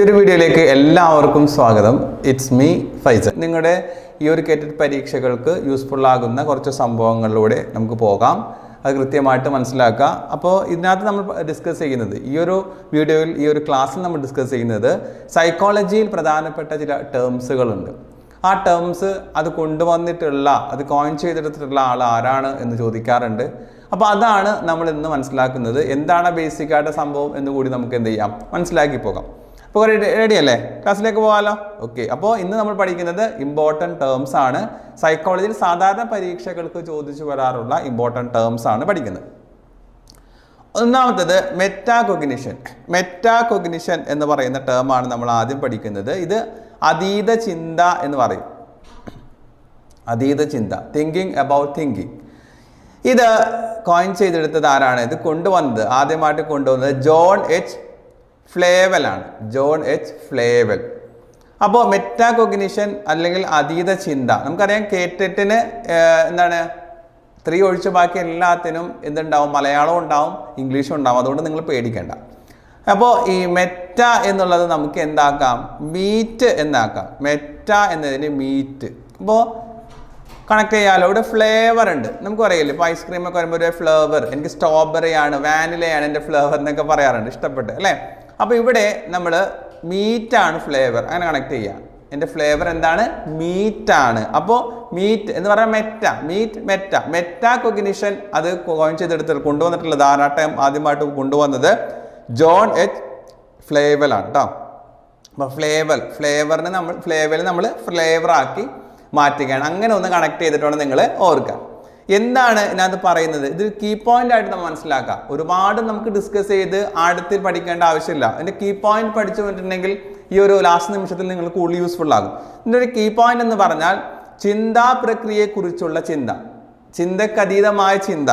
പുതിയൊരു വീഡിയോയിലേക്ക് എല്ലാവർക്കും സ്വാഗതം. It's me Faisal. നിങ്ങളുടെ ഈ ഒരു കേറ്റഡ് പരീക്ഷകൾക്ക് യൂസ്ഫുൾ ആകുന്ന കുറച്ച് സംഭവങ്ങളിലൂടെ നമുക്ക് പോകാം. അത് കൃത്യമായിട്ട് മനസ്സിലാക്കുക. അപ്പോൾ ഇതിനകത്ത് നമ്മൾ ഡിസ്കസ് ചെയ്യുന്നത്, ഈ ഒരു വീഡിയോയിൽ, ഈ ഒരു ക്ലാസ്സിൽ നമ്മൾ ഡിസ്കസ് ചെയ്യുന്നത് സൈക്കോളജിയിൽ പ്രധാനപ്പെട്ട ചില ടേംസുകളുണ്ട്. ആ ടേംസ് അത് കൊണ്ടുവന്നിട്ടുള്ള, അത് കോയിൻ ചെയ്തെടുത്തിട്ടുള്ള ആൾ ആരാണ് എന്ന് ചോദിക്കാറുണ്ട്. അപ്പോൾ അതാണ് നമ്മൾ ഇന്ന് മനസ്സിലാക്കുന്നത്. എന്താണ് ബേസിക്കായിട്ട് സംഭവം എന്ന് കൂടി നമുക്ക് എന്ത് ചെയ്യാം, മനസ്സിലാക്കി പോകാം. അപ്പോൾ റെഡി അല്ലേ? ക്ലാസ്സിലേക്ക് പോകാമല്ലോ. ഓക്കെ. അപ്പോൾ ഇന്ന് നമ്മൾ പഠിക്കുന്നത് ഇമ്പോർട്ടൻറ്റ് ടേംസ് ആണ്. സൈക്കോളജിയിൽ സാധാരണ പരീക്ഷകൾക്ക് ചോദിച്ചു വരാറുള്ള ഇമ്പോർട്ടൻറ്റ് ടേംസ് ആണ് പഠിക്കുന്നത്. ഒന്നാമത്തേത് മെറ്റാകോഗ്നിഷൻ. മെറ്റാകോഗ്നിഷൻ എന്ന് പറയുന്ന ടേമാണ് നമ്മൾ ആദ്യം പഠിക്കുന്നത്. ഇത് അതീത ചിന്ത എന്ന് പറയും. അതീത ചിന്ത, തിങ്കിങ് അബൌട്ട് തിങ്കിങ്. ഇത് കോയിൻ ചെയ്തെടുത്തത് ആരാണ്? ഇത് ആദ്യമായിട്ട് കൊണ്ടുവന്നത് ജോൺ എച്ച് ഫ്ലേവൽ ആണ്. John H Flavell. അപ്പോൾ മെറ്റാകോഗ്നിഷൻ അല്ലെങ്കിൽ അതീത ചിന്ത, നമുക്കറിയാം കേറ്ററ്റിന് എന്താണ് 3 ഒഴിച്ച് ബാക്കി എല്ലാത്തിനും എന്തുണ്ടാവും? മലയാളം ഉണ്ടാവും, ഇംഗ്ലീഷും ഉണ്ടാവും. അതുകൊണ്ട് നിങ്ങൾ പേടിക്കേണ്ട. അപ്പോൾ ഈ മെറ്റ എന്നുള്ളത് നമുക്ക് എന്താക്കാം? മീറ്റ് എന്നാക്കാം. മെറ്റ എന്നതിന് മീറ്റ്. അപ്പോൾ കണക്ട് ചെയ്യാമല്ലോ. ഇവിടെ ഫ്ലേവർ ഉണ്ട്. നമുക്ക് അറിയില്ലേ, ഇപ്പോൾ ഐസ്ക്രീമൊക്കെ വരുമ്പോൾ ഒരു ഫ്ലേവർ, എനിക്ക് സ്ട്രോബെറി ആണ്, വാനിലയാണ് എൻ്റെ ഫ്ലേവർ എന്നൊക്കെ പറയാറുണ്ട്, ഇഷ്ടപ്പെട്ട് അല്ലേ? അപ്പോൾ ഇവിടെ നമ്മൾ മീറ്റാണ് ഫ്ലേവർ, അങ്ങനെ കണക്ട് ചെയ്യുക. എൻ്റെ ഫ്ലേവർ എന്താണ്? മീറ്റാണ്. അപ്പോൾ മീറ്റ് എന്ന് പറഞ്ഞാൽ മെറ്റ, മീറ്റ് മെറ്റ. മെറ്റാകോഗ്നിഷൻ അത് കോയിൻ ചെയ്തെടുത്ത് കൊണ്ടുവന്നിട്ടുള്ളത് ആരാട്ടം ആദ്യമായിട്ട് കൊണ്ടുവന്നത് ജോൺ എച്ച് ഫ്ലേവൽ ആണ് കേട്ടോ. അപ്പോൾ ഫ്ലേവറിന് നമ്മൾ ഫ്ലേവറാക്കി മാറ്റുകയാണ്. അങ്ങനെ ഒന്ന് കണക്ട് ചെയ്തിട്ട് വേണം നിങ്ങൾ ഓർക്കുക. എന്താണ് ഇതിനകത്ത് പറയുന്നത്? ഇത് കീ പോയിന്റ് ആയിട്ട് നമ്മൾ മനസ്സിലാക്കാം. ഒരുപാട് നമുക്ക് ഡിസ്കസ് ചെയ്ത് ആഴത്തിൽ പഠിക്കേണ്ട ആവശ്യമില്ല. അതിൻ്റെ കീ പോയിന്റ് പഠിച്ചു വന്നിട്ടുണ്ടെങ്കിൽ ഈ ഒരു ലാസ്റ്റ് നിമിഷത്തിൽ നിങ്ങൾ കൂടുതൽ യൂസ്ഫുൾ ആകും. ഇതിൻ്റെ ഒരു കീ പോയിന്റ് എന്ന് പറഞ്ഞാൽ ചിന്താ പ്രക്രിയയെക്കുറിച്ചുള്ള ചിന്ത, ചിന്തക്കതീതമായ ചിന്ത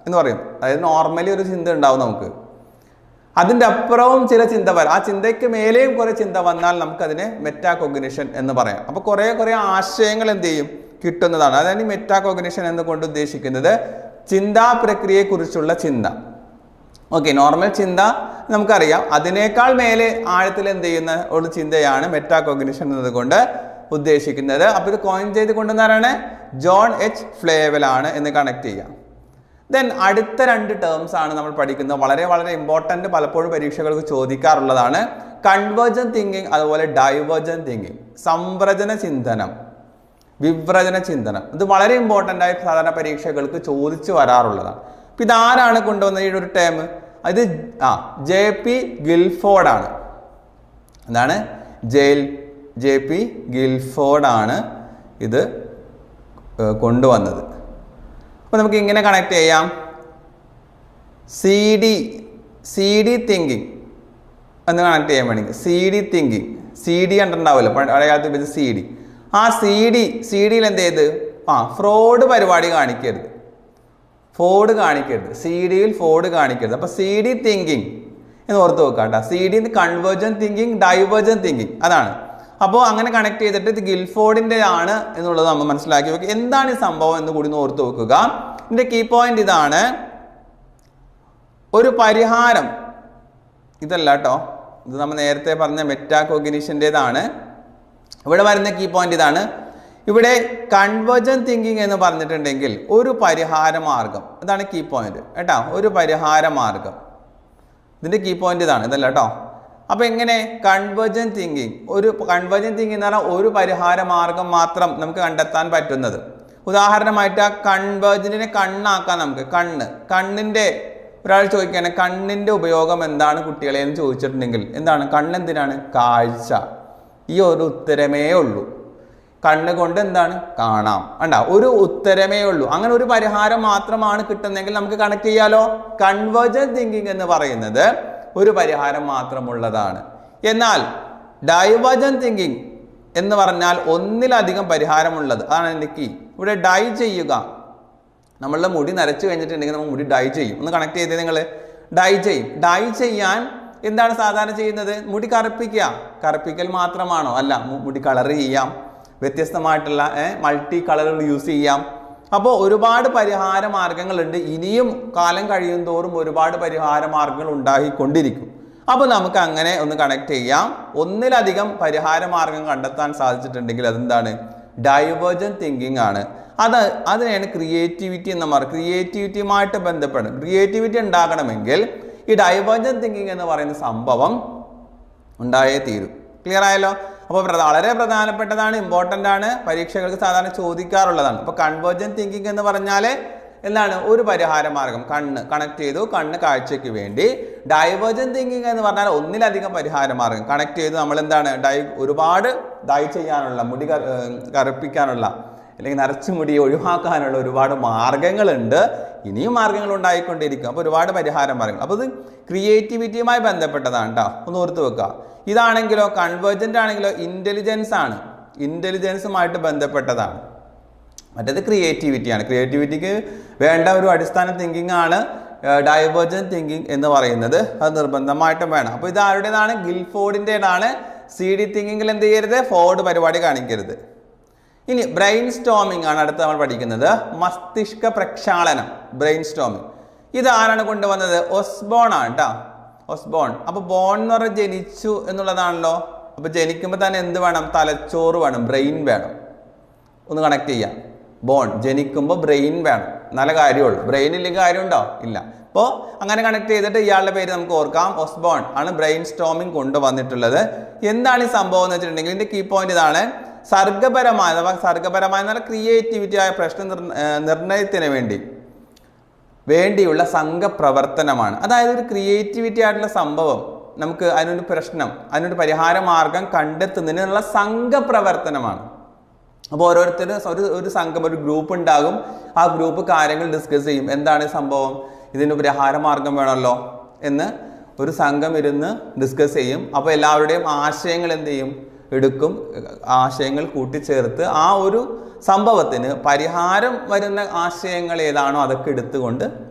എന്ന് പറയും. അതായത് നോർമലി ഒരു ചിന്ത ഉണ്ടാവും നമുക്ക്, അതിൻ്റെ അപ്പുറവും ചില ചിന്ത വരാം. ആ ചിന്തയ്ക്ക് മേലെയും കുറേ ചിന്ത വന്നാൽ നമുക്കതിനെ മെറ്റാകോഗ്നിഷൻ എന്ന് പറയാം. അപ്പോൾ കുറേ ആശയങ്ങൾ എന്ത് ചെയ്യും, കിട്ടുന്നതാണ്. അതായത് ഈ മെറ്റാകോഗ്നിഷൻ എന്നുകൊണ്ട് ഉദ്ദേശിക്കുന്നത് ചിന്താ പ്രക്രിയയെക്കുറിച്ചുള്ള ചിന്ത. ഓക്കെ, നോർമൽ ചിന്ത നമുക്കറിയാം. അതിനേക്കാൾ മേലെ ആഴത്തിൽ എന്ത് ചെയ്യുന്ന ഒരു ചിന്തയാണ് മെറ്റാകോഗ്നിഷൻ എന്നതുകൊണ്ട് ഉദ്ദേശിക്കുന്നത്. അപ്പോൾ ഇത് കോയിൻ ചെയ്ത് കൊണ്ടുവന്നാരാണ്? ജോൺ എച്ച് ഫ്ലേവൽ ആണ് എന്ന് കണക്ട് ചെയ്യാം. ദെൻ അടുത്ത 2 ടേംസ് ആണ് നമ്മൾ പഠിക്കുന്നത്. വളരെ ഇമ്പോർട്ടൻ്റ്, പലപ്പോഴും പരീക്ഷകൾക്ക് ചോദിക്കാറുള്ളതാണ്. കൺവേർജൻ തിങ്കിങ്, അതുപോലെ ഡൈവേർജൻ തിങ്കിങ്. സംവ്രജന ചിന്തനം, വിവ്രജന ചിന്തനം. ഇത് വളരെ ഇമ്പോർട്ടൻ്റ് ആയി സാധാരണ പരീക്ഷകൾക്ക് ചോദിച്ചു വരാറുള്ളതാണ്. അപ്പം ഇതാരാണ് കൊണ്ടുവന്നത് ഈ ഒരു ടേം? ഇത് JP ഗിൽഫോർഡ് ആണ്. എന്താണ്? JP ഗിൽഫോർഡ് ആണ് ഇത് കൊണ്ടുവന്നത്. അപ്പോൾ നമുക്ക് ഇങ്ങനെ കണക്ട് ചെയ്യാം. CD തിങ്കിങ് എന്ന് കണക്ട് ചെയ്യാൻ വേണമെങ്കിൽ CD തിങ്കിങ്, CD കണ്ടിട്ടുണ്ടാവുമല്ലോ പഴയ കാലത്ത് ഉപയോഗിച്ച് CD. ആ CD-യിൽ എന്ത് ചെയ്ത് ഫ്രോഡ് പരിപാടി കാണിക്കരുത്, CD-യിൽ ഫ്രോഡ് കാണിക്കരുത്. അപ്പോൾ CD തിങ്കിങ് എന്ന് ഓർത്ത് വെക്കാം കേട്ടോ. CD convergent thinking, divergent thinking, അതാണ്. അപ്പോൾ അങ്ങനെ കണക്ട് ചെയ്തിട്ട് ഇത് ഗിൽഫോർഡിൻ്റെ ആണ് എന്നുള്ളത് നമ്മൾ മനസ്സിലാക്കി വെക്കുക. എന്താണ് ഈ സംഭവം എന്ന് കൂടി ഓർത്ത് വെക്കുക. ഇതിൻ്റെ കീ പോയിന്റ് ഇതാണ്. ഒരു പരിഹാരം ഇതല്ല കേട്ടോ, ഇത് നമ്മൾ നേരത്തെ പറഞ്ഞ മെറ്റാകോഗ്നിഷൻ്റെതാണ്. ഇവിടെ വരുന്ന കീ പോയിന്റ് ഇതാണ്. ഇവിടെ കൺവേർജൻ തിങ്കിങ് എന്ന് പറഞ്ഞിട്ടുണ്ടെങ്കിൽ ഒരു പരിഹാര മാർഗം, ഇതാണ് കീ പോയിന്റ് കേട്ടോ. ഒരു പരിഹാര മാർഗം, ഇതിൻ്റെ കീ പോയിന്റ് ഇതാണ്, ഇതല്ല കേട്ടോ. അപ്പോൾ എങ്ങനെ കൺവേർജൻ തിങ്കിങ് എന്ന് പറഞ്ഞാൽ ഒരു പരിഹാര മാർഗം മാത്രം നമുക്ക് കണ്ടെത്താൻ പറ്റുന്നത്. ഉദാഹരണമായിട്ട് ആ കൺവേർജന്റിനെ കണ്ണാക്കാൻ നമുക്ക് കണ്ണിൻ്റെ ഒരാൾ ചോദിക്കുകയാണ്, കണ്ണിൻ്റെ ഉപയോഗം എന്താണ് കുട്ടികളെ എന്ന് ചോദിച്ചിട്ടുണ്ടെങ്കിൽ എന്താണ്? കണ്ണെന്തിനാണ്? കാഴ്ച. ഈ ഒരു ഉത്തരമേ ഉള്ളൂ. കണ്ണ് കൊണ്ട് എന്താണ്? കാണാം. ഒരു ഉത്തരമേ ഉള്ളൂ. അങ്ങനെ ഒരു പരിഹാരം മാത്രമാണ് കിട്ടുന്നതെങ്കിൽ നമുക്ക് കണക്ട് ചെയ്യാലോ. കൺവേർജൻ തിങ്കിങ് എന്ന് പറയുന്നത് ഒരു പരിഹാരം മാത്രമുള്ളതാണ്. എന്നാൽ ഡൈവേർജൻ തിങ്കിങ് എന്ന് പറഞ്ഞാൽ ഒന്നിലധികം പരിഹാരമുള്ളത്. അതാണ് എൻ്റെ കീ. ഇവിടെ ഡൈ ചെയ്യുക, നമ്മളുടെ മുടി നരച്ചു കഴിഞ്ഞിട്ടുണ്ടെങ്കിൽ നമ്മൾ മുടി ഡൈ ചെയ്യും. ഒന്ന് കണക്ട് ചെയ്തേ നിങ്ങൾ. ഡൈ ചെയ്യും. ഡൈ ചെയ്യാൻ എന്താണ് സാധാരണ ചെയ്യുന്നത്? മുടി കറുപ്പിക്കൽ മാത്രമാണോ? അല്ല, മുടി കളർ ചെയ്യാം, വ്യത്യസ്തമായിട്ടുള്ള മൾട്ടി കളറുകൾ യൂസ് ചെയ്യാം. അപ്പോൾ ഒരുപാട് പരിഹാര മാർഗങ്ങളുണ്ട്. ഇനിയും കാലം കഴിയും തോറും ഒരുപാട് പരിഹാര മാർഗങ്ങൾ ഉണ്ടായിക്കൊണ്ടിരിക്കും. അപ്പോൾ നമുക്ക് അങ്ങനെ ഒന്ന് കണക്ട് ചെയ്യാം. ഒന്നിലധികം പരിഹാര മാർഗം കണ്ടെത്താൻ സാധിച്ചിട്ടുണ്ടെങ്കിൽ അതെന്താണ്? ഡൈവേർജന്റ് തിങ്കിങ് ആണ്. അതിനെയാണ് ക്രിയേറ്റിവിറ്റി എന്ന് പറയുന്നത്. ക്രിയേറ്റിവിറ്റിയുമായിട്ട് ബന്ധപ്പെട്ട് ക്രിയേറ്റിവിറ്റി ഉണ്ടാകണമെങ്കിൽ ഈ ഡൈവേർജന്റ് തിങ്കിങ് എന്ന് പറയുന്ന സംഭവം ഉണ്ടായേ തീരും. ക്ലിയർ ആയല്ലോ? അപ്പോൾ വളരെ പ്രധാനപ്പെട്ടതാണ്, ഇമ്പോർട്ടൻ്റ് ആണ്, പരീക്ഷകൾക്ക് സാധാരണ ചോദിക്കാറുള്ളതാണ്. അപ്പോൾ കൺവേർജന്റ് തിങ്കിങ് എന്ന് പറഞ്ഞാൽ എന്താണ്? ഒരു പരിഹാര മാർഗം, കണ്ണ് കണക്ട് ചെയ്തു, കണ്ണ് കാഴ്ചയ്ക്ക് വേണ്ടി. ഡൈവേർജന്റ് തിങ്കിങ് എന്ന് പറഞ്ഞാൽ ഒന്നിലധികം പരിഹാര മാർഗം കണക്ട് ചെയ്ത് നമ്മൾ എന്താണ് ഒരുപാട് ഡൈ ചെയ്യാനുള്ള, മുടി കറുപ്പിക്കാനുള്ള അല്ലെങ്കിൽ നരച്ചു മുടി ഒഴിവാക്കാനുള്ള ഒരുപാട് മാർഗങ്ങളുണ്ട്. ഇനിയും മാർഗങ്ങൾ ഉണ്ടായിക്കൊണ്ടിരിക്കും. അപ്പോൾ ഒരുപാട് പരിഹാര മാർഗങ്ങൾ. അപ്പോൾ ഇത് ക്രിയേറ്റിവിറ്റിയുമായി ബന്ധപ്പെട്ടതാണ് കേട്ടോ, ഒന്ന് ഓർത്ത് വെക്കുക. ഇതാണെങ്കിലോ കൺവേർജന്റ് ആണെങ്കിലോ ഇൻ്റലിജൻസ് ആണ്, ഇൻ്റലിജൻസുമായിട്ട് ബന്ധപ്പെട്ടതാണ്. മറ്റേത് ക്രിയേറ്റിവിറ്റിയാണ്. ക്രിയേറ്റിവിറ്റിക്ക് വേണ്ട ഒരു അടിസ്ഥാന തിങ്കിങ് ആണ് ഡൈവേർജന്റ് തിങ്കിങ് എന്ന് പറയുന്നത്. അത് നിർബന്ധമായിട്ടും വേണം. അപ്പോൾ ഇത് ആരുടേതാണ്? ഗിൽഫോർഡിൻ്റെതാണ്. CD തിങ്കിങ്ങിൽ എന്ത് ചെയ്യരുത്? ഫോർഡ് പരിപാടി കാണിക്കരുത്. ഇനി ബ്രെയിൻ സ്റ്റോമിംഗ് ആണ് അടുത്ത് നമ്മൾ പഠിക്കുന്നത്. മസ്തിഷ്ക പ്രക്ഷാളനം, ബ്രെയിൻ സ്റ്റോമിംഗ്. ഇത് ആരാണ് കൊണ്ടുവന്നത്? ഓസ്ബോൺ ആണ് കേട്ടോ, ഓസ്ബോൺ. അപ്പോൾ ബോൺ എന്ന് പറഞ്ഞാൽ ജനിച്ചു എന്നുള്ളതാണല്ലോ. അപ്പോൾ ജനിക്കുമ്പോൾ തന്നെ എന്ത് വേണം? തലച്ചോറ് വേണം, ബ്രെയിൻ വേണം. ഒന്ന് കണക്ട് ചെയ്യാം. ബോൺ, ജനിക്കുമ്പോൾ ബ്രെയിൻ വേണം, നല്ല കാര്യമുള്ളൂ. ബ്രെയിൻ ഇല്ലെങ്കിൽ കാര്യമുണ്ടോ? ഇല്ല. അപ്പോൾ അങ്ങനെ കണക്ട് ചെയ്തിട്ട് ഇയാളുടെ പേര് നമുക്ക് ഓർക്കാം. ഓസ്ബോൺ ആണ് ബ്രെയിൻ സ്റ്റോമിംഗ് കൊണ്ടുവന്നിട്ടുള്ളത്. എന്താണ് ഈ സംഭവം എന്ന് വെച്ചിട്ടുണ്ടെങ്കിൽ ഇതിൻ്റെ കീ പോയിന്റ് ഇതാണ്. സർഗപരമായ അഥവാ സർഗപരമായ എന്നാൽ ക്രിയേറ്റിവിറ്റി ആയ പ്രശ്ന നിർണയത്തിന് വേണ്ടിയുള്ള സംഘപ്രവർത്തനമാണ്. അതായത് ഒരു ക്രിയേറ്റിവിറ്റി ആയിട്ടുള്ള സംഭവം, നമുക്ക് അതിനൊരു പ്രശ്നം, അതിനൊരു പരിഹാര മാർഗം കണ്ടെത്തുന്നതിനുള്ള സംഘപ്രവർത്തനമാണ്. അപ്പോൾ ഓരോരുത്തരും ഒരു സംഘം, ഒരു ഗ്രൂപ്പ് ഉണ്ടാകും. ആ ഗ്രൂപ്പ് കാര്യങ്ങൾ ഡിസ്കസ് ചെയ്യും. എന്താണ് സംഭവം, ഇതിന് പരിഹാര മാർഗം വേണമല്ലോ എന്ന് ഒരു സംഘം ഇരുന്ന് ഡിസ്കസ് ചെയ്യും. അപ്പോൾ എല്ലാവരുടെയും ആശയങ്ങൾ എന്ത് ചെയ്യും? എടുക്കും. ആശയങ്ങൾ കൂട്ടിച്ചേർത്ത് ആ ഒരു സംഭവത്തിന് പരിഹാരം വരുന്ന ആശയങ്ങൾ ഏതാണോ അതൊക്കെ എടുത്തുകൊണ്ട്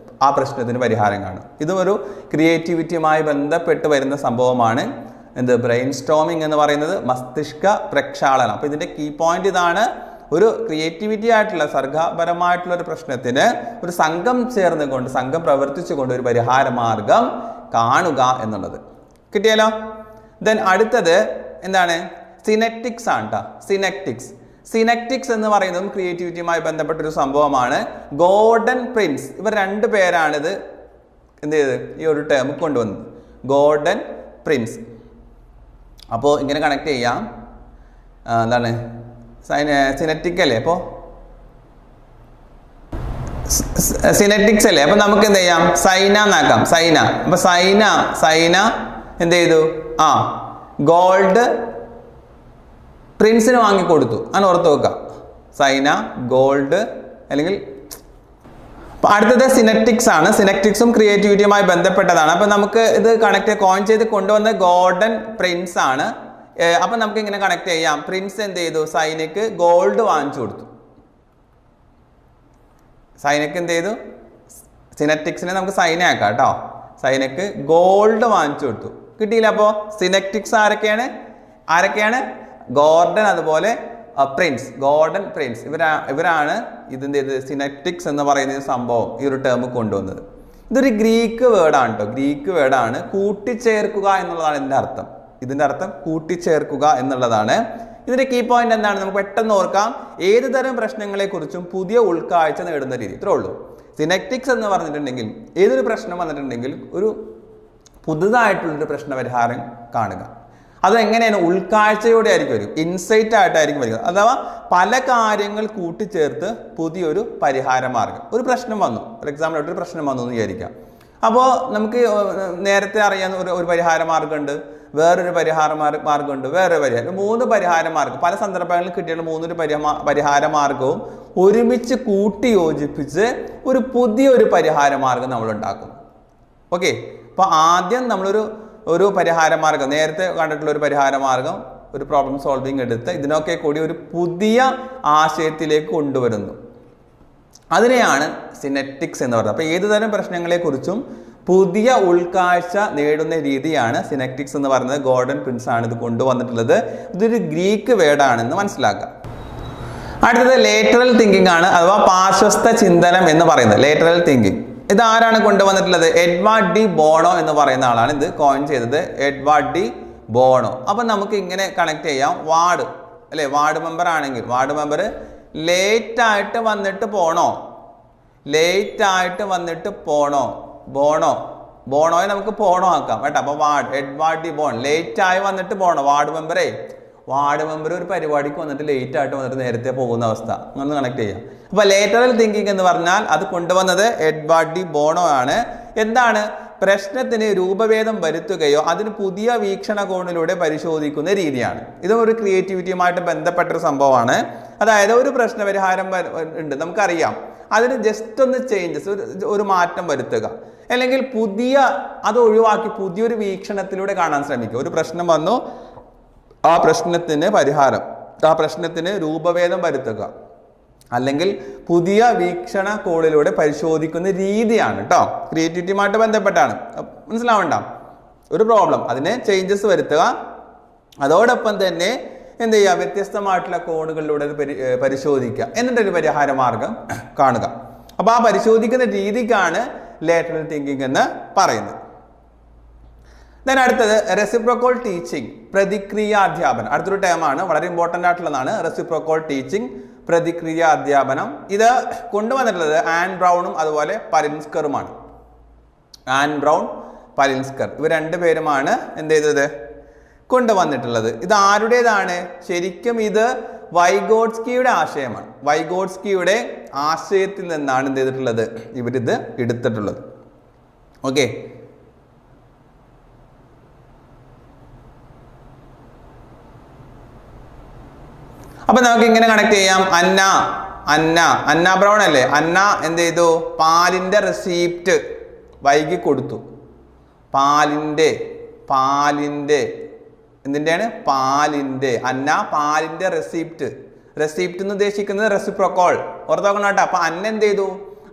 ആ പ്രശ്നത്തിന് പരിഹാരം കാണും. ഇതും ഒരു ക്രിയേറ്റിവിറ്റിയുമായി ബന്ധപ്പെട്ട് വരുന്ന സംഭവമാണ് എന്ത്? ബ്രെയിൻ സ്റ്റോമിംഗ് എന്ന് പറയുന്നത്, മസ്തിഷ്ക പ്രക്ഷാളനം. അപ്പോൾ ഇതിൻ്റെ കീ പോയിന്റ് ഇതാണ്. ഒരു ക്രിയേറ്റിവിറ്റി ആയിട്ടുള്ള സർഗപരമായിട്ടുള്ള ഒരു പ്രശ്നത്തിന് ഒരു സംഘം ചേർന്നുകൊണ്ട്, സംഘം പ്രവർത്തിച്ചുകൊണ്ട് ഒരു പരിഹാര മാർഗം കാണുക എന്നുള്ളത്. കിട്ടിയല്ലോ? ദെൻ അടുത്തത് എന്താണ്? സിനെക്റ്റിക്സ് ആണ് കേട്ടോ. സിനെക്റ്റിക്സ് എന്ന് പറയുന്നതും ക്രിയേറ്റിവിറ്റിയുമായി ബന്ധപ്പെട്ടൊരു സംഭവമാണ്. ഗോർഡൻ പ്രിൻസ്, ഇവർ രണ്ട് പേരാണിത് എന്ത് ചെയ്ത് ഈ ഒരു ടേം കൊണ്ടുവന്നത്. Gordon Prince. അപ്പോൾ ഇങ്ങനെ കണക്ട് ചെയ്യാം. എന്താണ്? സിനെറ്റിക് അല്ലേ? അപ്പോൾ സിനെറ്റിക്സ് അല്ലേ? അപ്പോൾ നമുക്ക് എന്ത് ചെയ്യാം? സൈന എന്നാക്കാം. സൈന. അപ്പോൾ സൈന എന്ത് ചെയ്തു? ഗോൾഡ് പ്രിൻസിന് വാങ്ങിക്കൊടുത്തു. അങ്ങനെ ഓർത്ത് വെക്കാം. സൈന ഗോൾഡ്. അല്ലെങ്കിൽ അടുത്തത് സിനെറ്റിക്സ് ആണ്. സിനെറ്റിക്സും ക്രിയേറ്റിവിറ്റിയുമായി ബന്ധപ്പെട്ടതാണ്. അപ്പം നമുക്ക് ഇത് കോയിൻ ചെയ്ത് കൊണ്ടുവന്ന ഗോൾഡൻ പ്രിൻസ് ആണ്. അപ്പം നമുക്ക് ഇങ്ങനെ കണക്ട് ചെയ്യാം. പ്രിൻസ് എന്ത് ചെയ്തു? സൈനയ്ക്ക് ഗോൾഡ് വാങ്ങിച്ചു കൊടുത്തു. സൈനയ്ക്ക് എന്ത് ചെയ്തു? സിനെറ്റിക്സിനെ നമുക്ക് സൈനയാക്കാം കേട്ടോ. സൈനയ്ക്ക് ഗോൾഡ് വാങ്ങിച്ചു കൊടുത്തു. കിട്ടിയില്ല? അപ്പോൾ സിനെറ്റിക്സ് ആരൊക്കെയാണ്? ഗോർഡൻ, അതുപോലെ പ്രിൻസ്. ഗോർഡൻ പ്രിൻസ് ഇവരാണ് ഇതിൻ്റെ സിനെറ്റിക്സ് എന്ന് പറയുന്ന സംഭവം, ഈ ഒരു ടേം കൊണ്ടുവന്നത്. ഇതൊരു ഗ്രീക്ക് വേർഡാണ് കേട്ടോ. ഗ്രീക്ക് വേർഡാണ്. കൂട്ടിച്ചേർക്കുക എന്നുള്ളതാണ് ഇതിൻ്റെ അർത്ഥം. ഇതിൻ്റെ അർത്ഥം കൂട്ടിച്ചേർക്കുക എന്നുള്ളതാണ്. ഇതിൻ്റെ കീ പോയിന്റ് എന്താണ്? നമുക്ക് പെട്ടെന്ന് ഓർക്കാം. ഏത് തരം പ്രശ്നങ്ങളെക്കുറിച്ചും പുതിയ ഉൾക്കാഴ്ച നേടുന്ന രീതി. ഇത്രേ ഉള്ളൂ. സിനെറ്റിക്സ് എന്ന് പറഞ്ഞിട്ടുണ്ടെങ്കിൽ ഏതൊരു പ്രശ്നം വന്നിട്ടുണ്ടെങ്കിൽ ഒരു പുതുതായിട്ടുള്ളൊരു പ്രശ്നപരിഹാരം കാണുക. അതെങ്ങനെയാണ്? ഉൾക്കാഴ്ചയോടെ ആയിരിക്കും വരും, ഇൻസൈറ്റ് ആയിട്ടായിരിക്കും വരിക. അഥവാ പല കാര്യങ്ങൾ കൂട്ടിച്ചേർത്ത് പുതിയൊരു പരിഹാര മാർഗം. ഒരു പ്രശ്നം വന്നു, ഫോർ എക്സാമ്പിൾ ഒരു പ്രശ്നം വന്നു എന്ന് വിചാരിക്കാം. അപ്പോൾ നമുക്ക് നേരത്തെ അറിയാവുന്ന ഒരു പരിഹാര മാർഗമുണ്ട്, വേറൊരു പരിഹാര മാർഗമുണ്ട്, വേറൊരു പരിഹാരം, 3 പരിഹാര മാർഗം. പല സന്ദർഭങ്ങളിൽ കിട്ടിയുള്ള 3 പരിഹാര മാർഗവും ഒരുമിച്ച് കൂട്ടി യോജിപ്പിച്ച് ഒരു പുതിയൊരു പരിഹാര മാർഗം നമ്മൾ ഉണ്ടാക്കും. ഓക്കെ. അപ്പോൾ ആദ്യം ഒരു പരിഹാര മാർഗം, നേരത്തെ കണ്ടിട്ടുള്ള ഒരു പരിഹാര മാർഗം, ഒരു പ്രോബ്ലം സോൾവിങ് എടുത്ത് ഇതിനൊക്കെ കൂടി ഒരു പുതിയ ആശയത്തിലേക്ക് കൊണ്ടുവരുന്നു. അതിനെയാണ് സിനെറ്റിക്സ് എന്ന് പറയുന്നത്. അപ്പോൾ ഏതുതരം പ്രശ്നങ്ങളെക്കുറിച്ചും പുതിയ ഉൾക്കാഴ്ച നേടുന്ന രീതിയാണ് സിനെറ്റിക്സ് എന്ന് പറയുന്നത്. ഗോർഡൻ പ്രിൻസ് ആണ് ഇത് കൊണ്ടുവന്നിട്ടുള്ളത്. ഇതൊരു ഗ്രീക്ക് വേർഡാണെന്ന് മനസ്സിലാക്കുക. അടുത്തത് ലേറ്ററൽ തിങ്കിങ് ആണ്, അഥവാ പാർശ്വസ്ഥ ചിന്തനം എന്ന് പറയുന്നത്. ലേറ്ററൽ തിങ്കിങ് ഇതാരാണ് കൊണ്ടുവന്നിട്ടുള്ളത്? എഡ്വാർഡ് ഡി ബോണോ എന്ന് പറയുന്ന ആളാണ് ഇത് കോയിൻ ചെയ്തത്. Edward de Bono. അപ്പം നമുക്ക് ഇങ്ങനെ കണക്ട് ചെയ്യാം. വാർഡ് അല്ലേ, വാർഡ് മെമ്പർ ആണെങ്കിൽ വാർഡ് മെമ്പർ ലേറ്റായിട്ട് വന്നിട്ട് പോണോ, ലേറ്റായിട്ട് വന്നിട്ട് പോണോ, ബോണോയെ നമുക്ക് പോണോ ആക്കാം കേട്ടോ. അപ്പോൾ എഡ്വാർഡ് ഡി ബോൺ ലേറ്റായി വന്നിട്ട് പോണോ. വാർഡ് മെമ്പർ ഒരു പരിപാടിക്ക് വന്നിട്ട് ലേറ്റ് ആയിട്ട് വന്നിട്ട് നേരത്തെ പോകുന്ന അവസ്ഥ, അങ്ങനെ കണക്ട് ചെയ്യാം. അപ്പോൾ ലേറ്ററൽ തിങ്കിങ് എന്ന് പറഞ്ഞാൽ അത് കൊണ്ടുവന്നത് എഡ്വാർഡ് ഡി ബോണോ ആണ്. എന്താണ്? പ്രശ്നത്തിന് രൂപഭേദം വരുത്തുകയോ അതിന് പുതിയ വീക്ഷണകോണിലൂടെ പരിശോധിക്കുന്ന രീതിയാണ്. ഇതും ഒരു ക്രിയേറ്റിവിറ്റിയുമായിട്ട് ബന്ധപ്പെട്ടൊരു സംഭവമാണ്. അതായത് ഒരു പ്രശ്നപരിഹാരം ഉണ്ട്, നമുക്കറിയാം, അതിന് ജസ്റ്റ് ഒന്ന് ചേഞ്ചസ്, ഒരു മാറ്റം വരുത്തുക, അല്ലെങ്കിൽ അത് ഒഴിവാക്കി പുതിയൊരു വീക്ഷണത്തിലൂടെ കാണാൻ ശ്രമിക്കുക. ഒരു പ്രശ്നം വന്നു, ആ പ്രശ്നത്തിന് പരിഹാരം, ആ പ്രശ്നത്തിന് രൂപഭേദം വരുത്തുക, അല്ലെങ്കിൽ പുതിയ വീക്ഷണകോണിലൂടെ പരിശോധിക്കുന്ന രീതിയാണ് കേട്ടോ. ക്രിയേറ്റിവിറ്റിയുമായിട്ട് ബന്ധപ്പെട്ടാണ്, മനസ്സിലാവണ്ട. ഒരു പ്രോബ്ലം അതിന് ചേഞ്ചസ് വരുത്തുക, അതോടൊപ്പം തന്നെ എന്ത് ചെയ്യുക, വ്യത്യസ്തമായിട്ടുള്ള കോണുകളിലൂടെ പരിശോധിക്കുക, എന്നിട്ടൊരു പരിഹാര മാർഗം കാണുക. അപ്പോൾ ആ പരിശോധിക്കുന്ന രീതിക്കാണ് ലേറ്ററൽ തിങ്കിങ് എന്ന് പറയുന്നത്. ദെൻ അടുത്തത് റെസിപ്രോക്കൽ ടീച്ചിങ്, പ്രതിക്രിയ അധ്യാപനം. അടുത്തൊരു ടേമാണ്, വളരെ ഇമ്പോർട്ടൻ്റ് ആയിട്ടുള്ളതാണ്. റെസിപ്രോക്കൽ ടീച്ചിങ്, പ്രതിക്രിയ അധ്യാപനം. ഇത് കൊണ്ടുവന്നിട്ടുള്ളത് ആൻ ബ്രൗണും അതുപോലെ പലിൻസ്കറുമാണ്. ആൻ ബ്രൗൺ, പലിൻസ്കർ, ഇവർ രണ്ടുപേരുമാണ് എന്ത് ചെയ്തത്, കൊണ്ടുവന്നിട്ടുള്ളത്. ഇത് ആരുടേതാണ്? ശരിക്കും ഇത് വൈഗോട്സ്കിയുടെ ആശയമാണ്. വൈഗോട്സ്കിയുടെ ആശയത്തിൽ നിന്നാണ് എന്ത് ചെയ്തിട്ടുള്ളത്, ഇവരിത് എടുത്തിട്ടുള്ളത്. ഓക്കെ, അപ്പൊ നമുക്ക് ഇങ്ങനെ കണക്ട് ചെയ്യാം. അന്ന ബ്രൗൺ അല്ലേ, അന്ന എന്ത് ചെയ്തു, പാലിന്റെ റെസിപ്റ്റ് വൈകി കൊടുത്തു. പാലിന്റെ എന്തിൻ്റെയാണ്? പാലിന്റെ. അന്ന പാലിന്റെ റെസിപ്റ്റ് എന്ന് ഉദ്ദേശിക്കുന്നത് റെസിപ്രോക്കോൾ. ഓർത്ത് നോക്കണം കേട്ടോ. അപ്പൊ അന്ന എന്ത് ചെയ്തു,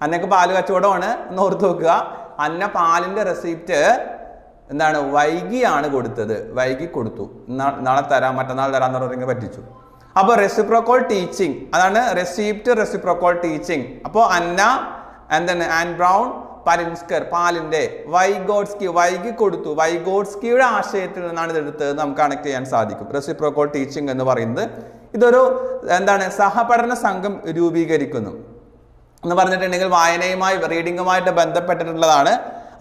അന്നക്ക് പാല് കച്ചവടമാണ് എന്ന് ഓർത്ത് നോക്കുക. അന്ന പാലിന്റെ റെസിപ്റ്റ് എന്താണ്, വൈകിയാണ് കൊടുത്തത്, വൈകി കൊടുത്തു. നാളെ തരാം, മറ്റന്നാൾ തരാം എന്ന് പറഞ്ഞ് പറ്റിച്ചു. അപ്പോൾ റെസിപ്രോക്കൽ ടീച്ചിങ്, അതാണ് റെസിപ്രോക്കൽ ടീച്ചിങ്. അപ്പോൾ അന്ന എന്താണ്, ആൻ ബ്രൗൺ, പലിൻസ്കർ, പാലിന്റെ, വൈഗോട്സ്കി വൈകി കൊടുത്തു. വൈഗോട്സ്കിയുടെ ആശയത്തിൽ നിന്നാണ് ഇതെടുത്തത്, നമുക്ക് കണക്ട് ചെയ്യാൻ സാധിക്കും. റെസിപ്രോക്കൽ ടീച്ചിങ് എന്ന് പറയുന്നത് ഇതൊരു എന്താണ്, സഹപഠന സംഘം രൂപീകരിക്കുന്നു എന്ന് പറഞ്ഞിട്ടുണ്ടെങ്കിൽ വായനയുമായി, റീഡിങ്ങുമായിട്ട് ബന്ധപ്പെട്ടിട്ടുള്ളതാണ്.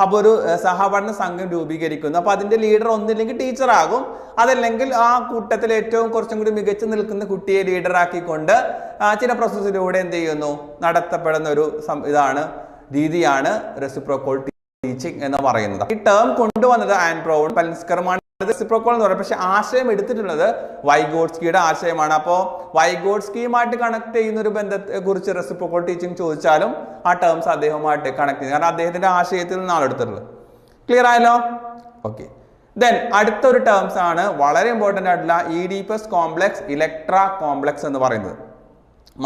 അപ്പോൾ ഒരു സഹപഠന സംഘം രൂപീകരിക്കുന്നു. അപ്പോൾ അതിന്റെ ലീഡർ ഒന്നില്ലെങ്കിൽ ടീച്ചർ ആകും, അതല്ലെങ്കിൽ ആ കൂട്ടത്തിൽ ഏറ്റവും കുറച്ചും കൂടി മികച്ചു നിൽക്കുന്ന കുട്ടിയെ ലീഡറാക്കിക്കൊണ്ട് ചില പ്രോസസ്സിലൂടെ എന്ത് ചെയ്യുന്നു, നടത്തപ്പെടുന്ന ഒരു രീതിയാണ് റെസിപ്രോക്കൽ ടീച്ചിങ് എന്ന് പറയുന്നത്. ഈ ടേം കൊണ്ടുവന്നത് ആൻ ബ്രൗൺ, പലിൻസ്കറുമാണ്. റെസിപ്രോക്കൽ എന്ന് പറയുന്നത്, പക്ഷെ ആശയം എടുത്തിട്ടുള്ളത് വൈഗോട്സ്കിയുടെ ആശയമാണ്. അപ്പോൾ വൈഗോട്സ്കിയുമായിട്ട് കണക്ട് ചെയ്യുന്ന ഒരു ബന്ധത്തെ കുറിച്ച് റെസിപ്രോക്കൽ ടീച്ചിങ് ചോദിച്ചാലും ആ ടേംസ് അദ്ദേഹവുമായിട്ട് കണക്ട് ചെയ്യുന്നത്, കാരണം അദ്ദേഹത്തിന്റെ ആശയത്തിൽ നിന്നാണ് എടുത്തിട്ടുള്ളത്. ക്ലിയർ ആയല്ലോ? ഓക്കെ. ദെൻ അടുത്തൊരു ടേംസ് ആണ് വളരെ ഇമ്പോർട്ടൻ്റ് ആയിട്ടുള്ള ഈഡിപ്പസ് കോംപ്ലക്സ്, ഇലക്ട്ര കോംപ്ലക്സ് എന്ന് പറയുന്നത്.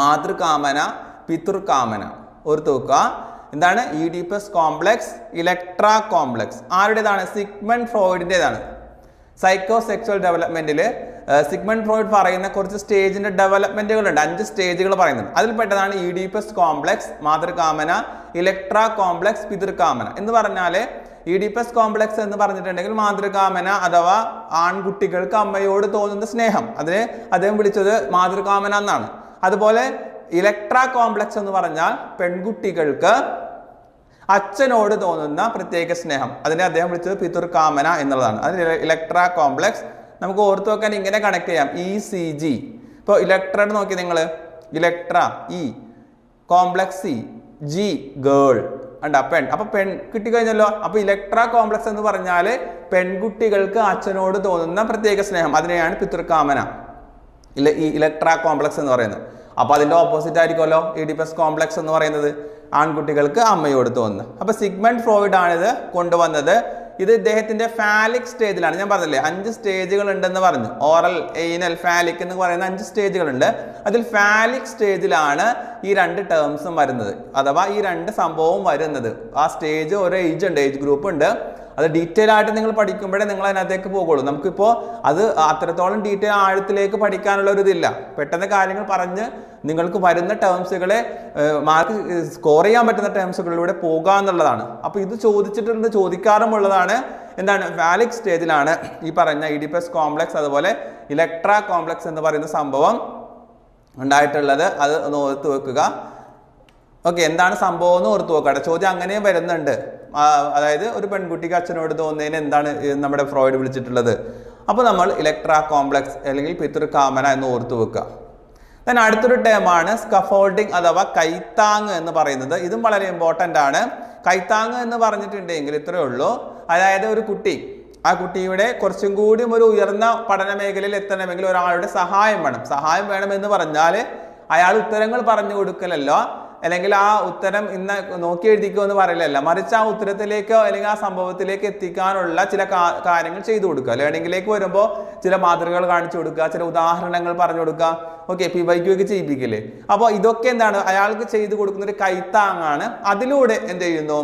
മാതൃകാമന, പിതൃകാമന. ഓർത്ത് വെക്കുക, എന്താണ് ഈഡിപ്പസ് കോംപ്ലക്സ്, ഇലക്ട്ര കോംപ്ലക്സ്. ആരുടേതാണ്? സിഗ്മണ്ട് ഫ്രോയിഡിൻ്റെതാണ്. സൈക്കോ സെക്ച്വൽ ഡെവലപ്മെന്റിൽ സിഗ്മണ്ട് ഫ്രോയിഡ് പറയുന്ന കുറച്ച് സ്റ്റേജിന്റെ ഡെവലപ്മെന്റുകളുണ്ട്, 5 സ്റ്റേജുകൾ പറയുന്നുണ്ട്. അതിൽപ്പെട്ടതാണ് ഈഡിപ്പസ് കോംപ്ലക്സ്, മാതൃകാമന, ഇലക്ട്ര കോംപ്ലക്സ്, പിതൃകാമന. എന്ന് പറഞ്ഞാൽ ഈഡിപ്പസ് കോംപ്ലക്സ് എന്ന് പറഞ്ഞിട്ടുണ്ടെങ്കിൽ മാതൃകാമന അഥവാ ആൺകുട്ടികൾക്ക് അമ്മയോട് തോന്നുന്ന സ്നേഹം, അതിനെ അദ്ദേഹം വിളിച്ചത് മാതൃകാമന എന്നാണ്. അതുപോലെ ഇലക്ട്ര കോംപ്ലക്സ് എന്ന് പറഞ്ഞാൽ പെൺകുട്ടികൾക്ക് അച്ഛനോട് തോന്നുന്ന പ്രത്യേക സ്നേഹം, അതിനെ അദ്ദേഹം വിളിച്ചത് പിതൃകാമന എന്നുള്ളതാണ്. അതിന് ഇലക്ട്ര കോംപ്ലക്സ് നമുക്ക് ഓർത്തു വെക്കാൻ ഇങ്ങനെ കണക്ട് ചെയ്യാം. ECG. ഇപ്പോൾ ഇലക്ട്ര നോക്കി നിങ്ങൾ, Electra E, complex C, G girl, ഉണ്ട് പെൺ. അപ്പൊ പെൺ കിട്ടിക്കഴിഞ്ഞല്ലോ. അപ്പൊ ഇലക്ട്ര കോംപ്ലക്സ് എന്ന് പറഞ്ഞാൽ പെൺകുട്ടികൾക്ക് അച്ഛനോട് തോന്നുന്ന പ്രത്യേക സ്നേഹം, അതിനെയാണ് പിതൃകാമന, ഈ ഇലക്ട്ര കോംപ്ലക്സ് എന്ന് പറയുന്നത്. അപ്പൊ അതിന്റെ ഓപ്പോസിറ്റ് ആയിരിക്കുമല്ലോ ഈഡിപ്പസ് കോംപ്ലക്സ് എന്ന് പറയുന്നത്, ആൺകുട്ടികൾക്ക് അമ്മയോട് തോന്നുന്നത്. അപ്പൊ സിഗ്മണ്ട് ഫ്രോയിഡ് ആണിത് കൊണ്ടുവന്നത്. ഇത് ഇദ്ദേഹത്തിന്റെ ഫാലിക് സ്റ്റേജിലാണ്. ഞാൻ പറഞ്ഞില്ലേ 5 സ്റ്റേജുകൾ ഉണ്ടെന്ന് പറഞ്ഞു. ഓറൽ, എയ്നൽ, ഫാലിക് എന്ന് പറയുന്ന 5 സ്റ്റേജുകളുണ്ട്. അതിൽ ഫാലിക് സ്റ്റേജിലാണ് ഈ 2 ടേംസും വരുന്നത്, അഥവാ ഈ 2 സംഭവവും വരുന്നത്. ആ സ്റ്റേജ് ഒരു ഏജ് ഉണ്ട്, ഏജ് ഗ്രൂപ്പ് ഉണ്ട്. അത് ഡീറ്റെയിൽ ആയിട്ട് നിങ്ങൾ പഠിക്കുമ്പോഴേ നിങ്ങൾ അതിനകത്തേക്ക് പോകുള്ളൂ. നമുക്കിപ്പോൾ അത് അത്രത്തോളം ഡീറ്റെയിൽ ആഴത്തിലേക്ക് പഠിക്കാനുള്ള ഒരു ഇതില്ല. പെട്ടെന്ന് കാര്യങ്ങൾ പറഞ്ഞ് നിങ്ങൾക്ക് വരുന്ന ടേംസുകളെ മാർക്ക് സ്കോർ ചെയ്യാൻ പറ്റുന്ന ടേംസുകളിലൂടെ പോകുക എന്നുള്ളതാണ്. അപ്പോൾ ഇത് ചോദിച്ചിട്ടുണ്ട്, ചോദിക്കാറുമുള്ളതാണ്. എന്താണ് ഫാലിക് സ്റ്റേജിലാണ് ഈ പറഞ്ഞ ഇഡിപ്പസ് കോംപ്ലക്സ് അതുപോലെ ഇലക്ട്ര കോംപ്ലക്സ് എന്ന് പറയുന്ന സംഭവം ഉണ്ടായിട്ടുള്ളത്. അത് ഒന്ന് ഓർത്ത് വെക്കുക. ഓക്കെ, എന്താണ് സംഭവം എന്ന് ഓർത്ത് വെക്കട്ടെ. ചോദ്യം അങ്ങനെയും വരുന്നുണ്ട്. അതായത് ഒരു പെൺകുട്ടിക്ക് അച്ഛനോട് തോന്നുന്നതിന് എന്താണ് നമ്മുടെ ഫ്രോയിഡ് വിളിച്ചിട്ടുള്ളത്. അപ്പോൾ നമ്മൾ ഇലക്ട്ര കോംപ്ലക്സ് അല്ലെങ്കിൽ പിതൃകാമന എന്ന് ഓർത്ത് വെക്കുക. ദെൻ അടുത്തൊരു ടേമാണ് സ്കഫോൾഡിങ് അഥവാ കൈത്താങ് എന്ന് പറയുന്നത്. ഇതും വളരെ ഇമ്പോർട്ടൻ്റ് ആണ്. കൈത്താങ് എന്ന് പറഞ്ഞിട്ടുണ്ടെങ്കിൽ ഇത്രയേ ഉള്ളൂ. അതായത് ഒരു കുട്ടി, ആ കുട്ടിയുടെ കുറച്ചും കൂടി ഒരു ഉയർന്ന പഠന മേഖലയിൽ എത്തണമെങ്കിൽ ഒരാളുടെ സഹായം വേണം. സഹായം വേണമെന്ന് പറഞ്ഞാൽ അയാൾ ഉത്തരങ്ങൾ പറഞ്ഞു കൊടുക്കലല്ലോ, അല്ലെങ്കിൽ ആ ഉത്തരം ഇന്ന് നോക്കി എഴുതിക്കോ എന്ന് പറയില്ലല്ല, മറിച്ച് ആ ഉത്തരത്തിലേക്കോ അല്ലെങ്കിൽ ആ സംഭവത്തിലേക്ക് എത്തിക്കാനുള്ള ചില കാര്യങ്ങൾ ചെയ്തു കൊടുക്കുക. ലേണിംഗിലേക്ക് വരുമ്പോൾ ചില മാതൃകകൾ കാണിച്ചു കൊടുക്കുക, ചില ഉദാഹരണങ്ങൾ പറഞ്ഞു കൊടുക്കുക. ഓക്കെ, PYQ ഒക്കെ ചെയ്യിപ്പിക്കില്ലേ. അപ്പോൾ ഇതൊക്കെ എന്താണ് അയാൾക്ക് ചെയ്തു കൊടുക്കുന്ന ഒരു കൈത്താങ്ങാണ്. അതിലൂടെ എന്ത് ചെയ്യുന്നു,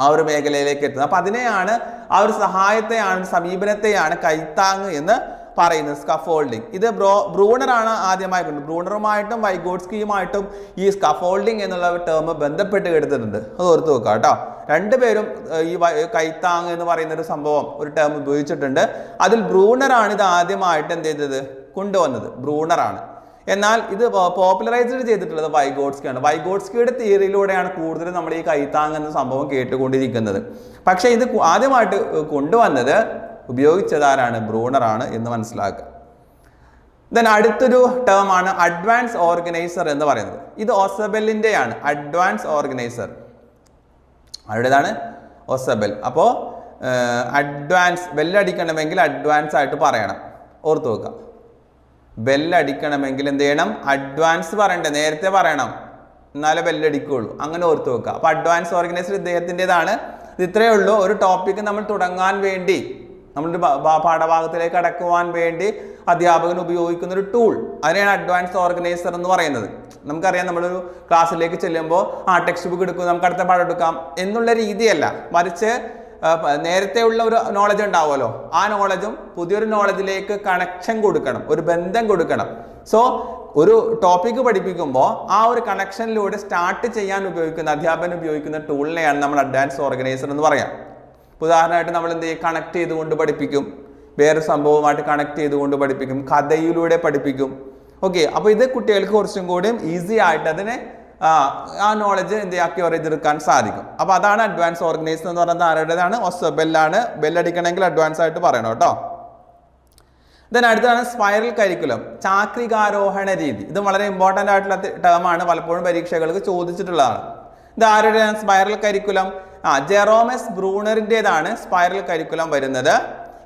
ആ ഒരു മേഖലയിലേക്ക് എത്തുന്നത്. അപ്പൊ അതിനെയാണ്, ആ ഒരു സഹായത്തെയാണ്, സമീപനത്തെയാണ് കൈത്താങ് എന്ന് പറയുന്നത്, സ്കഫോൾഡിങ്. ഇത് ബ്രൂണറാണ് ആദ്യമായി കൊണ്ട്. ബ്രൂണറുമായിട്ടും വൈഗോട്സ്കിയുമായിട്ടും ഈ സ്കഫോൾഡിങ് എന്നുള്ള ടേം ബന്ധപ്പെട്ട് എടുത്തിട്ടുണ്ട്. അത് ഓർത്ത് വെക്കുക കേട്ടോ. രണ്ടുപേരും ഈ കൈത്താങ് എന്ന് പറയുന്ന ഒരു സംഭവം, ഒരു ടേം ഉപയോഗിച്ചിട്ടുണ്ട്. അതിൽ ബ്രൂണറാണ് ഇത് ആദ്യമായിട്ട് എന്ത് ചെയ്തത്, കൊണ്ടുവന്നത്. ബ്രൂണറാണ്. എന്നാൽ ഇത് പോപ്പുലറൈസ്ഡ് ചെയ്തിട്ടുള്ളത് വൈഗോട്സ്കിയാണ്. വൈഗോട്സ്കിയുടെ തിയറിയിലൂടെയാണ് കൂടുതൽ നമ്മൾ ഈ കൈത്താങ് എന്ന സംഭവം കേട്ടുകൊണ്ടിരിക്കുന്നത്. പക്ഷേ ഇത് ആദ്യമായിട്ട് കൊണ്ടുവന്നത്, ഉപയോഗിച്ചതാരാണ്, ബ്രൂണറാണ് എന്ന് മനസ്സിലാക്കുക. ദെൻ അടുത്തൊരു ടേമാണ് അഡ്വാൻസ് ഓർഗനൈസർ എന്ന് പറയുന്നത്. ഇത് ഓസബെല്ലിൻ്റെയാണ്. അഡ്വാൻസ് ഓർഗനൈസർ ആരുടേതാണ്, ഓസബെൽ. അപ്പോൾ അഡ്വാൻസ്, ബെല്ലടിക്കണമെങ്കിൽ അഡ്വാൻസ് ആയിട്ട് പറയണം, ഓർത്ത് വെക്കുക. ബെല്ലടിക്കണമെങ്കിൽ എന്ത് ചെയ്യണം, അഡ്വാൻസ് പറയണ്ടേ, നേരത്തെ പറയണം, എന്നാലേ ബെല്ലടിക്കുള്ളൂ. അങ്ങനെ ഓർത്ത് വെക്കുക. അപ്പോൾ അഡ്വാൻസ് ഓർഗനൈസർ ഇദ്ദേഹത്തിൻ്റെതാണ്. ഇത് ഇത്രയേ ഉള്ളൂ. ഒരു ടോപ്പിക്ക് നമ്മൾ തുടങ്ങാൻ വേണ്ടി, നമ്മളൊരു പാഠഭാഗത്തിലേക്ക് അടക്കുവാൻ വേണ്ടി അധ്യാപകൻ ഉപയോഗിക്കുന്ന ഒരു ടൂൾ, അതിനെയാണ് അഡ്വാൻസ് ഓർഗനൈസർ എന്ന് പറയുന്നത്. നമുക്കറിയാം, നമ്മളൊരു ക്ലാസ്സിലേക്ക് ചെല്ലുമ്പോൾ ടെക്സ്റ്റ് ബുക്ക് എടുക്കും, നമുക്ക് അടുത്ത പാഠം എടുക്കാം എന്നുള്ള രീതിയല്ല, മറിച്ച് നേരത്തെ ഉള്ള ഒരു നോളജ് ഉണ്ടാവുമല്ലോ, ആ നോളജും പുതിയൊരു നോളജിലേക്ക് കണക്ഷൻ കൊടുക്കണം, ഒരു ബന്ധം കൊടുക്കണം. സോ ഒരു ടോപ്പിക്ക് പഠിപ്പിക്കുമ്പോൾ ആ ഒരു കണക്ഷനിലൂടെ സ്റ്റാർട്ട് ചെയ്യാൻ ഉപയോഗിക്കുന്ന, അധ്യാപകൻ ഉപയോഗിക്കുന്ന ടൂളിനെയാണ് നമ്മൾ അഡ്വാൻസ് ഓർഗനൈസർ എന്ന് പറയാം. ഉദാഹരണമായിട്ട് നമ്മൾ എന്ത് ചെയ്യും, കണക്ട് ചെയ്തുകൊണ്ട് പഠിപ്പിക്കും, വേറെ സംഭവമായിട്ട് കണക്ട് ചെയ്തുകൊണ്ട് പഠിപ്പിക്കും, കഥയിലൂടെ പഠിപ്പിക്കും. ഓക്കെ, അപ്പോൾ ഇത് കുട്ടികൾക്ക് കുറച്ചും കൂടിയും ഈസി ആയിട്ട് അതിനെ ആ നോളജ് എന്ത് അക്യൂർ ചെയ്തെടുക്കാൻ സാധിക്കും. അപ്പോൾ അതാണ് അഡ്വാൻസ് ഓർഗനൈസർ എന്ന് പറയുന്നത്. ആരുടേതാണ്, ഓസബെല്ലാണ്. ബെല്ലടിക്കണമെങ്കിൽ അഡ്വാൻസ് ആയിട്ട് പറയണം കേട്ടോ. ദെൻ അടുത്താണ് സ്പൈറൽ കരിക്കുലം, ചാക്രികാരോഹണ രീതി. ഇത് വളരെ ഇമ്പോർട്ടൻ്റ് ആയിട്ടുള്ള ടേമാണ്, പലപ്പോഴും പരീക്ഷകൾക്ക് ചോദിച്ചിട്ടുള്ളതാണ്. ഇത് ആരുടെയാണ് സ്പൈറൽ കരിക്കുലം? ജെറോമസ് ബ്രൂണറിൻ്റെതാണ് സ്പൈറൽ കരിക്കുലം വരുന്നത്.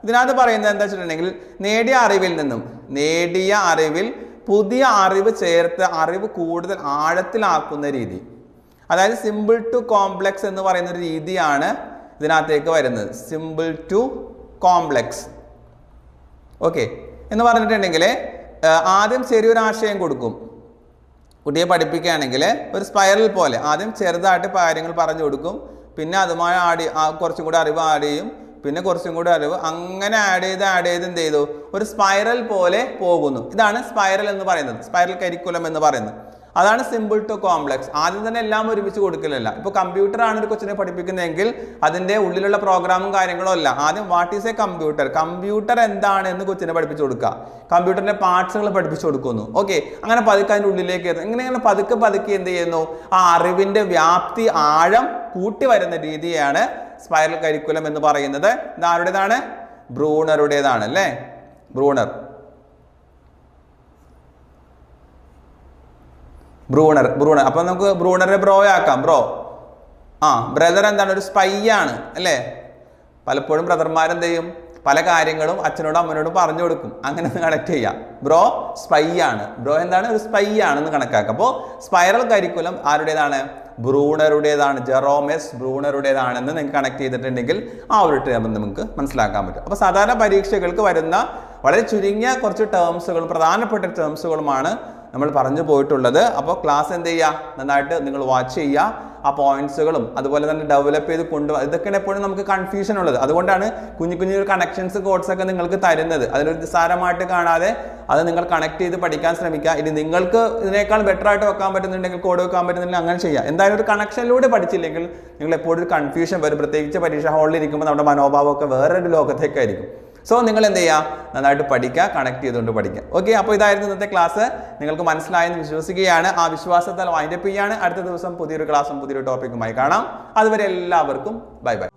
ഇതിനകത്ത് പറയുന്നത് എന്താ വെച്ചിട്ടുണ്ടെങ്കിൽ, നേടിയ അറിവിൽ പുതിയ അറിവ് ചേർത്ത് അറിവ് കൂടുതൽ ആഴത്തിലാക്കുന്ന രീതി. അതായത് സിമ്പിൾ ടു കോംപ്ലക്സ് എന്ന് പറയുന്ന ഒരു രീതിയാണ് ഇതിനകത്തേക്ക് വരുന്നത്. Simple to complex. ഓക്കെ എന്ന് പറഞ്ഞിട്ടുണ്ടെങ്കിൽ ആദ്യം ചെറിയൊരു ആശയം കൊടുക്കും. കുട്ടിയെ പഠിപ്പിക്കുകയാണെങ്കിൽ ഒരു സ്പൈറൽ പോലെ ആദ്യം ചെറുതായിട്ട് കാര്യങ്ങൾ പറഞ്ഞു കൊടുക്കും, പിന്നെ അതുമായി കുറച്ചും കൂടി അറിവ് ആഡ് ചെയ്യും, പിന്നെ കുറച്ചും കൂടി അറിവ്, അങ്ങനെ ആഡ് ചെയ്ത് എന്ത് ചെയ്തു, ഒരു സ്പൈറൽ പോലെ പോകുന്നു. ഇതാണ് സ്പൈറൽ എന്ന് പറയുന്നത്, സ്പൈറൽ കരിക്കുലം എന്ന് പറയുന്നത്. അതാണ് സിമ്പിൾ ടു കോംപ്ലക്സ്. ആദ്യം തന്നെ എല്ലാം ഒരുമിച്ച് കൊടുക്കലല്ല. ഇപ്പോൾ കമ്പ്യൂട്ടർ ആണ് ഒരു കൊച്ചിനെ പഠിപ്പിക്കുന്നതെങ്കിൽ അതിൻ്റെ ഉള്ളിലുള്ള പ്രോഗ്രാമും കാര്യങ്ങളും അല്ല. ആദ്യം what is A computer, computer എന്താണ് എന്ന് കൊച്ചിനെ പഠിപ്പിച്ചു കൊടുക്കുക, കമ്പ്യൂട്ടറിൻ്റെ പാർട്സുകൾ പഠിപ്പിച്ചു കൊടുക്കുന്നു. ഓക്കെ, അങ്ങനെ പതുക്കെ അതിൻ്റെ ഉള്ളിലേക്ക് ഇങ്ങനെ പതുക്കെ എന്ത് ചെയ്യുന്നു, ആ അറിവിൻ്റെ വ്യാപ്തി ആഴം കൂട്ടി വരുന്ന രീതിയാണ് സ്പൈറൽ കരിക്കുലം എന്ന് പറയുന്നത്. ഇത് ആരുടേതാണ്, ബ്രൂണറുടേതാണ് അല്ലേ, ബ്രൂണർ. അപ്പൊ നമുക്ക് ബ്രൂണറെ ബ്രോ ആക്കാം. ബ്രദർ എന്താണ്, ഒരു സ്പൈ ആണ് അല്ലേ. പലപ്പോഴും ബ്രദർമാരെന്ത് ചെയ്യും, പല കാര്യങ്ങളും അച്ഛനോടും അമ്മനോടും പറഞ്ഞു കൊടുക്കും. അങ്ങനെ ഒന്ന് കണക്ട് ചെയ്യാം. ബ്രോ സ്പൈ ആണ്, ബ്രോ എന്താണ്, ഒരു സ്പൈ ആണെന്ന് കണക്കാക്കാം. അപ്പോൾ സ്പൈറൽ കരിക്കുലം ആരുടേതാണ്, ബ്രൂണറുടേതാണ്. ജെറോമസ് ബ്രൂണറുടേതാണെന്ന് നിങ്ങൾക്ക് കണക്ട് ചെയ്തിട്ടുണ്ടെങ്കിൽ ആ ഒരു ടേം നമുക്ക് മനസ്സിലാക്കാൻ പറ്റും. അപ്പോൾ സാധാരണ പരീക്ഷകൾക്ക് വരുന്ന വളരെ ചുരുങ്ങിയ കുറച്ച് ടേംസുകളും പ്രധാനപ്പെട്ട ടേംസുകളുമാണ് നമ്മൾ പറഞ്ഞു പോയിട്ടുള്ളത്. അപ്പോൾ ക്ലാസ് എന്ത് ചെയ്യുക, നന്നായിട്ട് നിങ്ങൾ വാച്ച് ചെയ്യുക. ആ പോയിന്റ്സുകളും അതുപോലെ തന്നെ ഡെവലപ്പ് ചെയ്ത് കൊണ്ടുപോകുക, ഇതൊക്കെയാണ് എപ്പോഴും നമുക്ക് കൺഫ്യൂഷൻ ഉള്ളത്. അതുകൊണ്ടാണ് കുഞ്ഞു കുഞ്ഞു കണക്ഷൻസ് കോഡ്സ് ഒക്കെ നിങ്ങൾക്ക് തരുന്നത്. അതിനൊരു നിസ്സാരമായിട്ട് കാണാതെ അത് നിങ്ങൾ കണക്ട് ചെയ്ത് പഠിക്കാൻ ശ്രമിക്കുക. ഇനി നിങ്ങൾക്ക് ഇതിനേക്കാൾ ബെറ്റർ ആയിട്ട് വെക്കാൻ പറ്റുന്നുണ്ടെങ്കിൽ, കോഡ് വെക്കാൻ പറ്റുന്നില്ല, അങ്ങനെ ചെയ്യാം. എന്തായാലും ഒരു കണക്ഷനിലൂടെ പഠിച്ചില്ലെങ്കിൽ നിങ്ങൾ എപ്പോഴും ഒരു കൺഫ്യൂഷൻ വരും. പ്രത്യേകിച്ച് പരീക്ഷ ഹാളിൽ ഇരിക്കുമ്പോൾ നമ്മുടെ മനോഭാവമൊക്കെ വേറൊരു ലോകത്തേക്കായിരിക്കും. സോ നിങ്ങൾ എന്ത് ചെയ്യുക, നന്നായിട്ട് പഠിക്കുക, കണക്ട് ചെയ്തുകൊണ്ട് പഠിക്കുക. ഓക്കെ, അപ്പോൾ ഇതായിരുന്നു ഇന്നത്തെ ക്ലാസ്. നിങ്ങൾക്ക് മനസ്സിലായെന്ന് വിശ്വസിക്കുകയാണ്. ആ വിശ്വാസത്താൽ വൈൻഡപ്പ് ചെയ്യാണ്. അടുത്ത ദിവസം പുതിയൊരു ക്ലാസ്സും പുതിയൊരു ടോപ്പിക്കുമായി കാണാം. അതുവരെ എല്ലാവർക്കും ബൈ ബൈ.